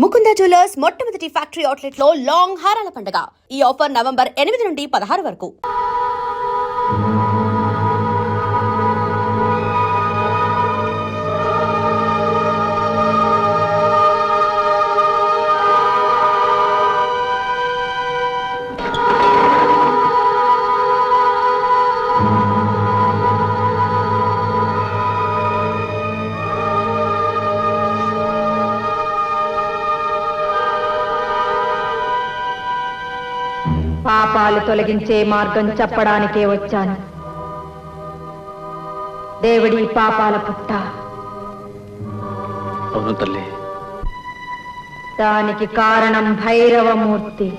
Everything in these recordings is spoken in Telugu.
ముకుంద జ్యువెలర్స్ మొట్టమొదటి ఫ్యాక్టరీ అవుట్లెట్ లో లాంగ్ హారాల పండుగ. ఈ ఆఫర్ నవంబర్ 8 నుండి 16 వరకు. పాపాలు తొలగించే మార్గం చెప్పడానికే వచ్చాను. దేవుడి పాపాల పుట్ట. అవును తల్లి. దానికి కారణం భైరవమూర్తి.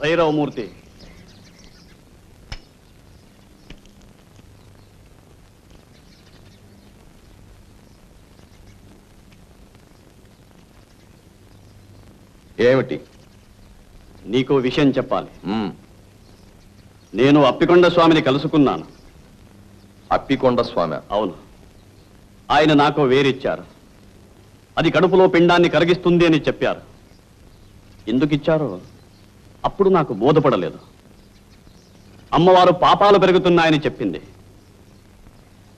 భైరవమూర్తి, ఏమిటి? నీకో విషయం చెప్పాలి. నేను అప్పికొండ స్వామిని కలుసుకున్నాను. అప్పికొండ స్వామి? అవును. ఆయన నాకు వేరిచ్చారు. అది కడుపులో పిండాన్ని కరిగిస్తుంది అని చెప్పారు. ఎందుకు ఇచ్చారో అప్పుడు నాకు బోధపడలేదు. అమ్మవారు పాపాలు పెరుగుతున్నాయని చెప్పింది.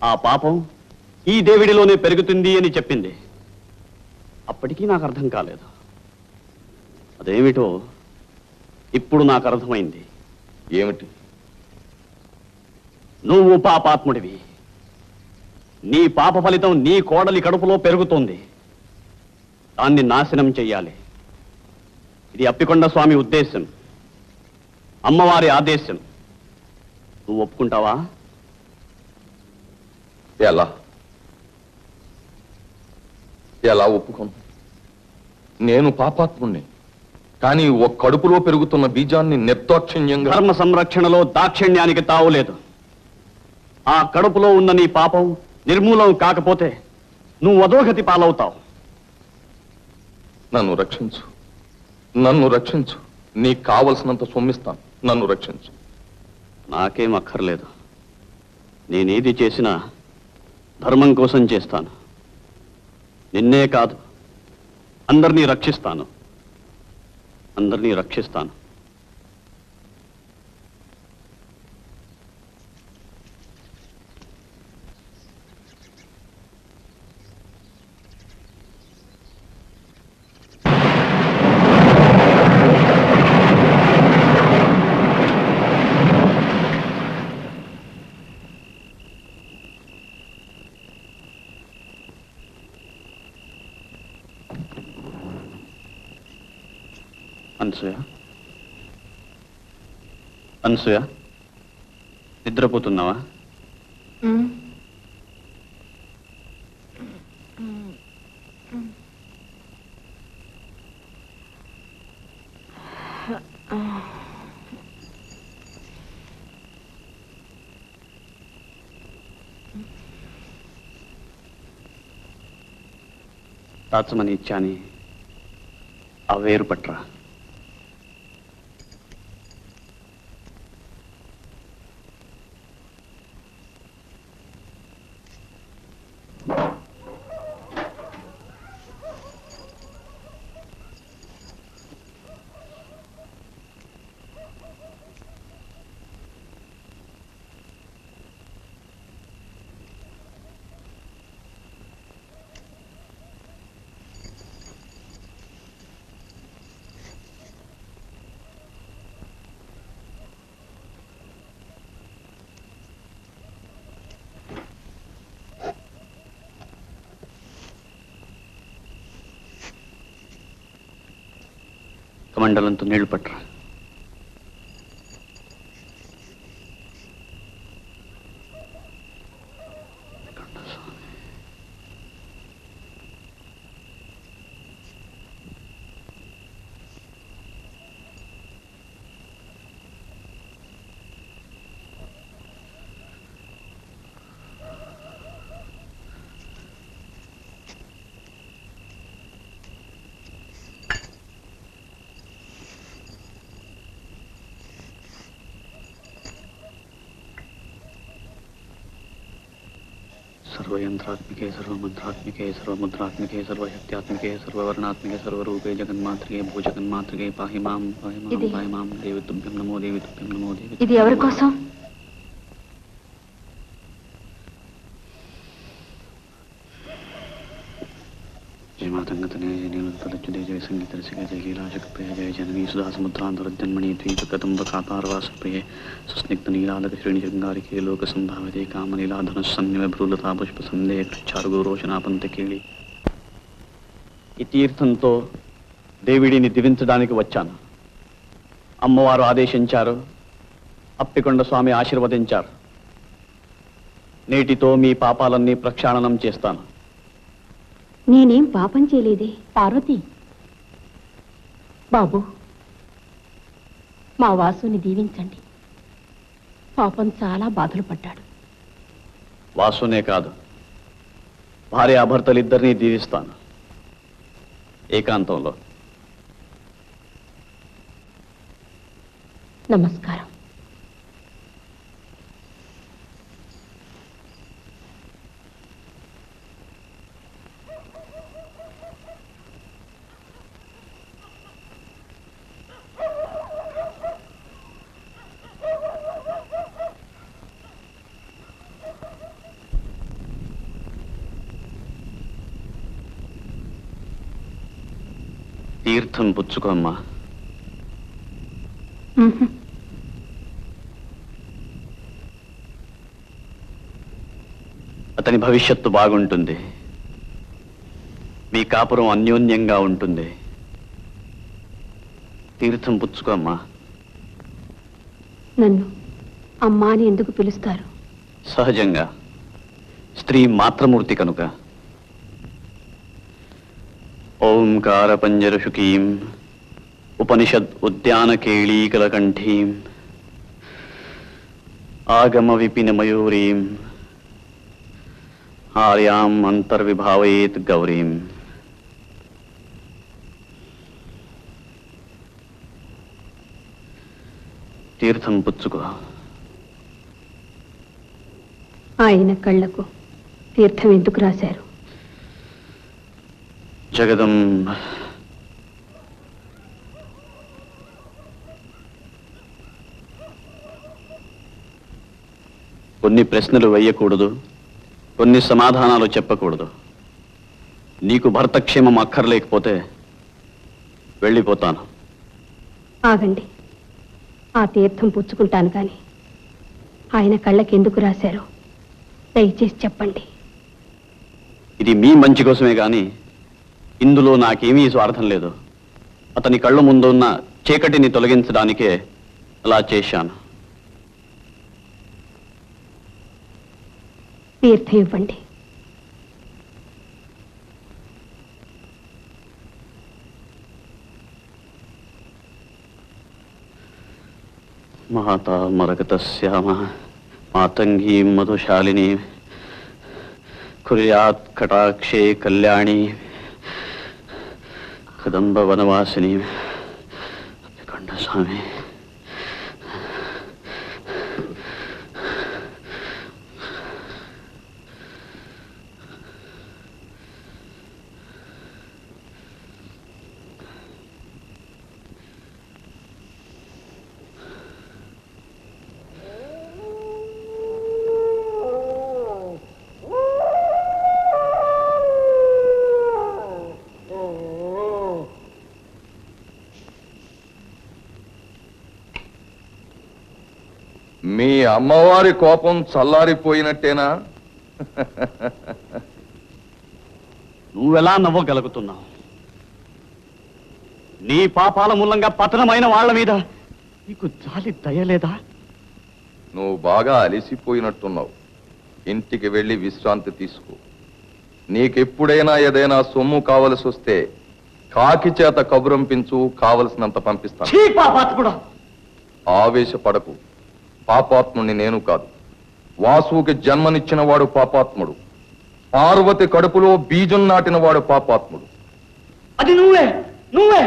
ఆ పాపం ఈ దేవుడిలోనే పెరుగుతుంది అని చెప్పింది. అప్పటికీ నాకు అర్థం కాలేదు. అదేమిటో ఇప్పుడు నాకు అర్థమైంది. ఏమిటి? నువ్వు పాపాత్ముడివి. నీ పాప ఫలితం నీ కోడలి కడుపులో పెరుగుతోంది. దాన్ని నాశనం చెయ్యాలి. ఇది అప్పికొండ స్వామి ఉద్దేశం, అమ్మవారి ఆదేశం. నువ్వు ఒప్పుకుంటావా? ఎలా ఎలా ఒప్పుకోను? నేను పాపాత్ముణ్ణి. కానీ ఒక కడుపులో పెరుగుతున్న బీజాన్ని నిర్దాక్షిణ్యంగా... ధర్మ సంరక్షణలో దాక్షిణ్యానికి తావులేదు. ఆ కడుపులో ఉన్న నీ పాపం నిర్మూలం కాకపోతే నువ్వు అధోగతి పాలవుతావు. నన్ను రక్షించు, నన్ను రక్షించు. నీకు కావలసినంత సొమ్మిస్తాను. నన్ను రక్షించు. నాకేం అక్కర్లేదు. నేనేది చేసినా ధర్మం కోసం చేస్తాను. నిన్నే కాదు, అందరినీ రక్షిస్తాను. అందరినీ రక్షిస్తాను. అనసూయ, అనసూయ, నిద్రపోతున్నావా? దాచమని ఇచ్చాని ఆ వేరు పట్రా. కమండలంతో నీళ్లు పట్టరా. सर्वयंत्रात्मिके सर्वमंत्रात्मिके सर्वमुद्रात्मिके सर्वशक्त्यात्मिके सर्ववर्णात्मिके सर्वरूपे जगन्मात्रिके भूजगन्मात्रिके पाहि मां पाहि मां देवी तुभ्यं नमो देवी तुभ्यं नमो देवी. ఇది ఎవరి కోసం? जय मातंगतने जय नीलतलच्युते जय संगीतरसिके जय लीलाशकप्रिय जय जननी सुधा समुद्रान्तरजन्मणि द्वीपकदम्बकातारवासप्रिये सुस्निग्धनीलालकश्रेणिशृङ्गारिके लोकसम्भाविते कामनीलाधनुस्सन्निभ्रूलता पुष्पसन्देह कृच्छारुगोरोचनापन्थकेళి. ఈ తీర్థంతో దేవిడిని దివించడానికి వచ్చాను. అమ్మవారు ఆదేశించారు, అప్పికొండ స్వామి ఆశీర్వదించారు. నేటితో మీ పాపాలన్నీ ప్రక్షాళనం చేస్తాను. నేనేం పాపం చేయలేదే. పార్వతి, బాబు, మా వాసుని దీవించండి. పాపం చాలా బాధలు పడ్డాడు. వాసునే కాదు, భార్యాభర్తలిద్దరినీ దీవిస్తాను ఏకాంతంలో. నమస్కారం. తీర్థం పుచ్చుకోమ్మా. అతని భవిష్యత్తు బాగుంటుంది, మీ కాపురం అన్యోన్యంగా ఉంటుంది. తీర్థం పుచ్చుకోమ్మా. నన్ను అమ్మా అని ఎందుకు పిలుస్తారు? సహజంగా, స్త్రీ మాతృమూర్తి కనుక. ఓంకార పంజరశుకీం ఉపనిషద్ ఉద్యాన కేళీకలకంఠీం ఆగమ విపిన మయూరీం ఆర్యాం అంతర్విభావయేత్ గౌరీం. తీర్థం పుచ్చుకో. ఆయన కళ్ళకు తీర్థం ఎందుకు రాశారు? జగదంబ కొన్ని ప్రశ్నలు వేయకూడదు, కొన్ని సమాధానాలు చెప్పకూడదు. నీకు భర్తక్షేమం అక్కర్లేకపోతే వెళ్ళిపోతాను. ఆగండి, ఆ తీర్థం పుచ్చుకుంటాను కానీ ఆయన కళ్ళకి ఎందుకు రాశారో దయచేసి చెప్పండి. ఇది మీ మంచి కోసమే గాని ఇందులో నాకేమీ స్వార్థం లేదు. అతని కళ్ళ ముందు ఉన్న చీకటిని తొలగించడానికే అలా చేశాను. తీర్థం ఇవ్వండి. మాతా మరగతస్యామ మాతంగీ మధుశాలిని కుర్యాత్ కటాక్షే కళ్యాణి కదంబ వనవాసిని. అప్పికొండ స్వామి, మీ అమ్మవారి కోపం చల్లారిపోయినట్టేనా? నువ్వెలా నవ్వగలుగుతున్నావు? నీ పాపాల మూలంగా పతనమైన వాళ్ళ మీద నీకు జాలి దయలేదా? నువ్వు బాగా అలిసిపోయినట్టున్నావు. ఇంటికి వెళ్ళి విశ్రాంతి తీసుకో. నీకెప్పుడైనా ఏదైనా సొమ్ము కావలసి వస్తే కాకి చేత కబురంపించు, కావలసినంత పంపిస్తాను. ఛీ పాపాత్ముడా! ఆవేశపడకు. పాపాత్ముడిని నేను కాదు, వాసుకి జన్మనిచ్చిన వాడు పాపాత్ముడు. పార్వతి కడుపులో బీజం నాటిన వాడు పాపాత్ముడు. అది నువ్వే నువ్వే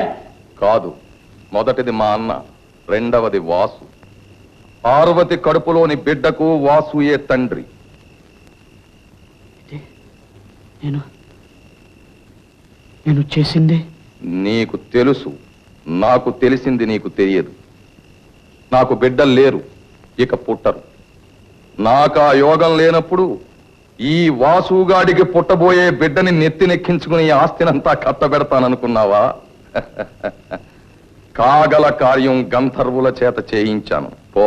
కాదు, మొదటిది మా అన్న, రెండవది వాసు. పార్వతి కడుపులోని బిడ్డకు వాసుయే తండ్రి. నేను చేసింది నీకు తెలుసు, నాకు తెలిసింది నీకు తెలియదు. నాకు బిడ్డలు లేరు, ఇక పుట్టరు. నాకు ఆ యోగం లేనప్పుడు ఈ వాసుగాడికి పుట్టబోయే బిడ్డని నెత్తినెక్కించుకుని ఈ ఆస్తినంతా కట్టబెడతాననుకున్నావా? కాగల కార్యం గంధర్వుల చేత చేయించాను. పో.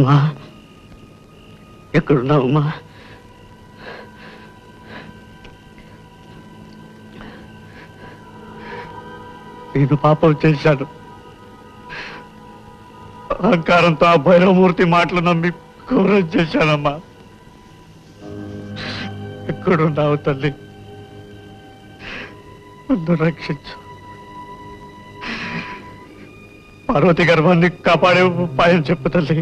మా ఎక్కడున్నావు మా? నేను పాపం చేశాను. అహంకారంతో ఆ భైరవమూర్తి మాటలు నమ్మి ఘోరం చేశానమ్మా. ఎక్కడున్నావు తల్లి? నన్ను రక్షించు. పార్వతి గర్భాన్ని కాపాడే ఉపాయం చెప్పు తల్లి.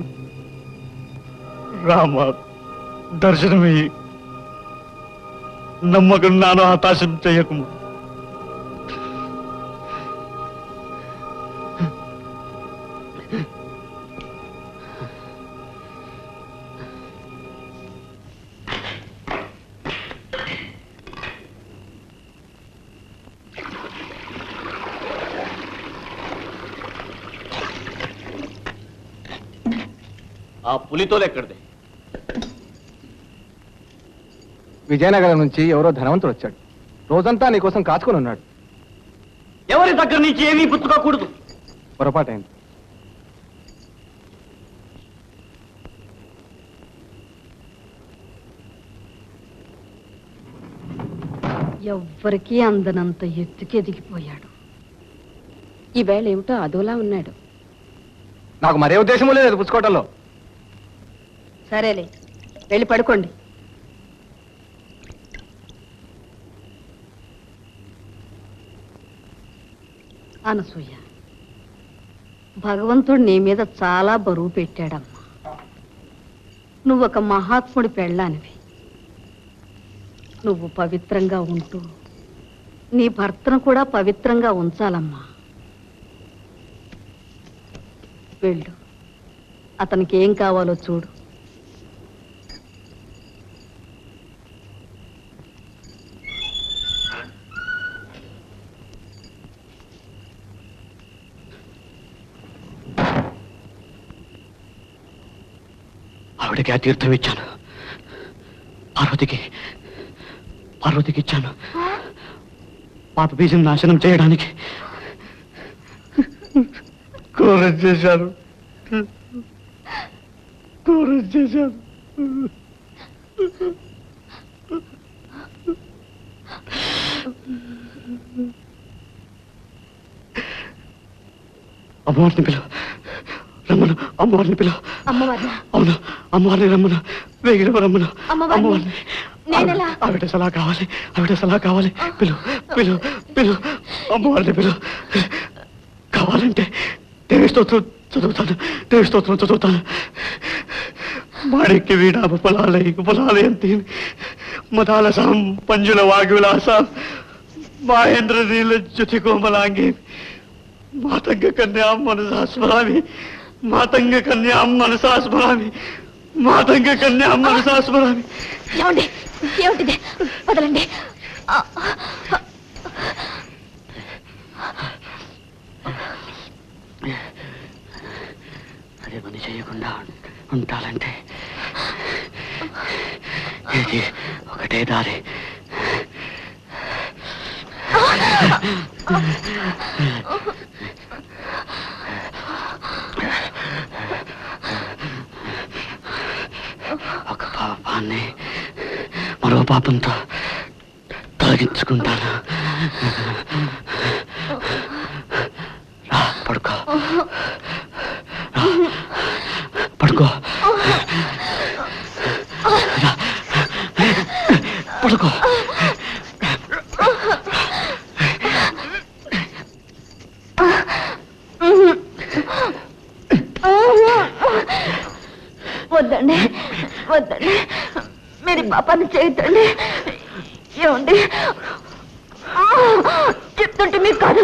రామ, దర్శనమియ్యి. నమ్మకున్నాను, హతాశం చెయ్యకు. ఆ పులితోలు ఎక్కడిది? విజయనగరం నుంచి ఎవరో ధనవంతుడు వచ్చాడు. రోజంతా నీకోసం కాచుకొని ఉన్నాడు. ఎవరి దగ్గర నుంచి ఏమీ పుచ్చుకోకూడదు. పొరపాటైంది. ఎవ్వరికీ అందనంత ఎత్తుకి ఎదిగిపోయాడు. ఈవేళ ఏమిటో అదోలా ఉన్నాడు. నాకు మరే ఉద్దేశము లేదు పుచ్చుకోవటంలో. సరేలే, వెళ్ళి పడుకోండి. అనసూయ, భగవంతుడు నీ మీద చాలా బరువు పెట్టాడమ్మా. నువ్వొక మహాత్ముడి పెళ్ళానివి. నువ్వు పవిత్రంగా ఉంటూ నీ భర్తను కూడా పవిత్రంగా ఉంచాలమ్మా. వెళ్ళు, అతనికి ఏం కావాలో చూడు. ఆవిడకి ఆ తీర్థం ఇచ్చాను. పార్వతికి ఇచ్చాను. పాప బీజం నాశనం చేయడానికి. ఘోరం చేశాను. అమ్మవారిని పిలువ, రమ్మను. అమ్మవారిని పిలువ. అవును, అమ్మవారిని రమ్మను. వేగిరవ రమ్మను. అమ్మవారిని. ఆవిడ సలహా కావాలి. పిలు. అమ్మవారిని పిలు. కావాలంటే దేవి స్తోత్రం చదువుతాను. మాణిక్య వీణాభ ఫలాలయంతి మదాలసాం పంజుల వాగ్విలాసాం మహేంద్ర నీల జ్యుతి కోమలాంగి మాతంగ కన్యాం మనసా స్మరామి. ఏమిటిది? వదలండి. అదే పని చేయకుండా ఉంటాలంటే ఇది ఒకటే దారి. ఒక పాపాన్ని మరో పాపంతో తొలగించుకుంటాను. రా పడుకో, పడుకో, పడుకో. వద్దండి, వద్దండి, మీరు పాపాన్ని చేయొద్దండి. ఏమండి చెప్తుంటే మీకు కాదు.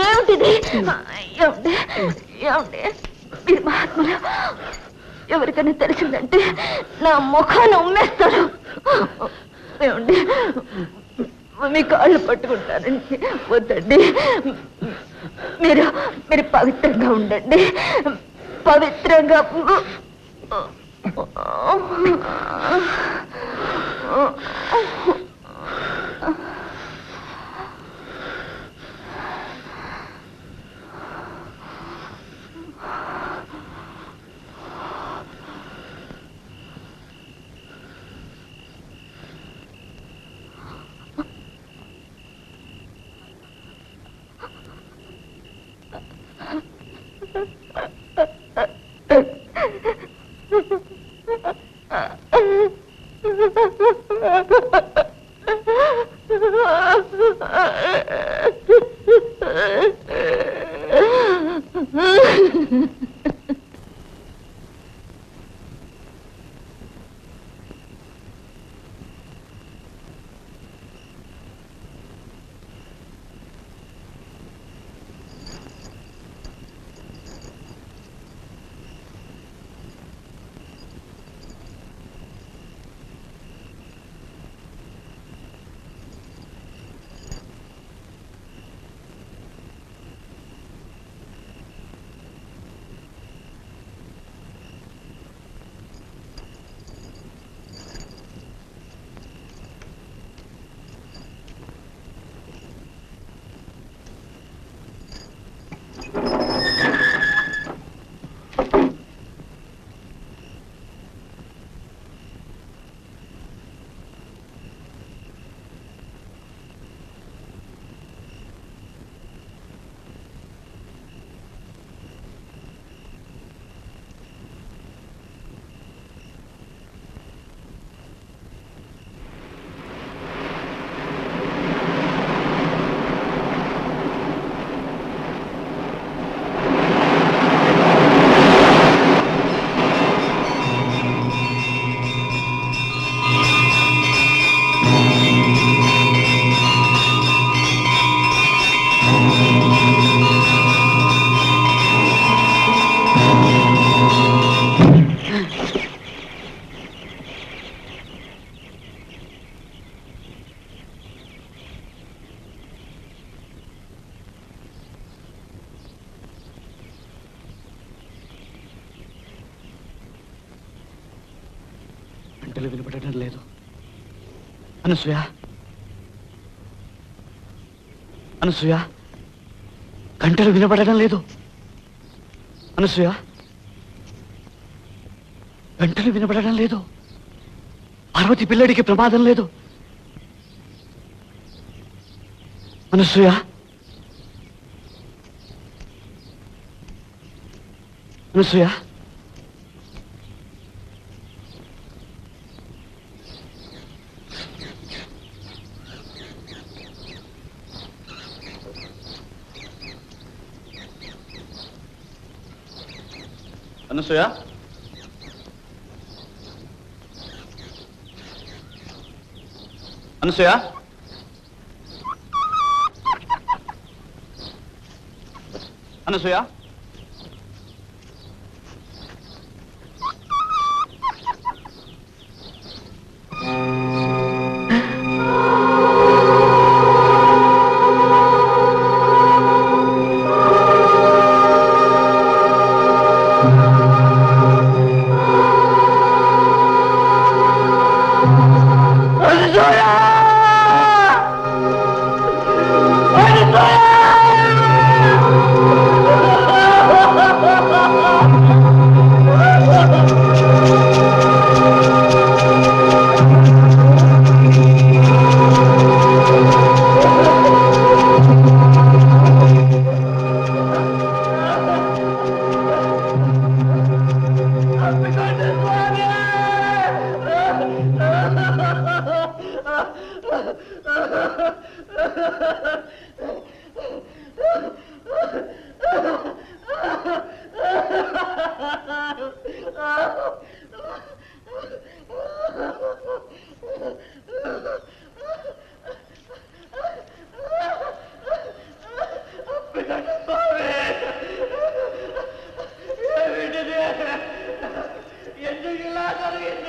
ఏమిటిది? ఏమండి, ఏమండి, మీరు మహాత్ములు. ఎవరికైనా తెలిసిందంటే నా ముఖాన్ని ఉమ్మేస్తారు. ఏమండి, మీ కాళ్ళు పట్టుకుంటారండి. వద్దండి, మీరు మీరు పవిత్రంగా ఉండండి. పవిత్రంగా గంటలు వినపడటం లేదు. అనసూయ, అనసూయ, గంటలు వినపడటం లేదు. అనసూయ, గంటలు వినపడటం లేదు. పార్వతి పిల్లడికి ప్రమాదం లేదు. అనసూయ, అనసూయ, అనసూయ, అనసూయ, అనసూయ, ఎందుకు ఇలా జరిగింది?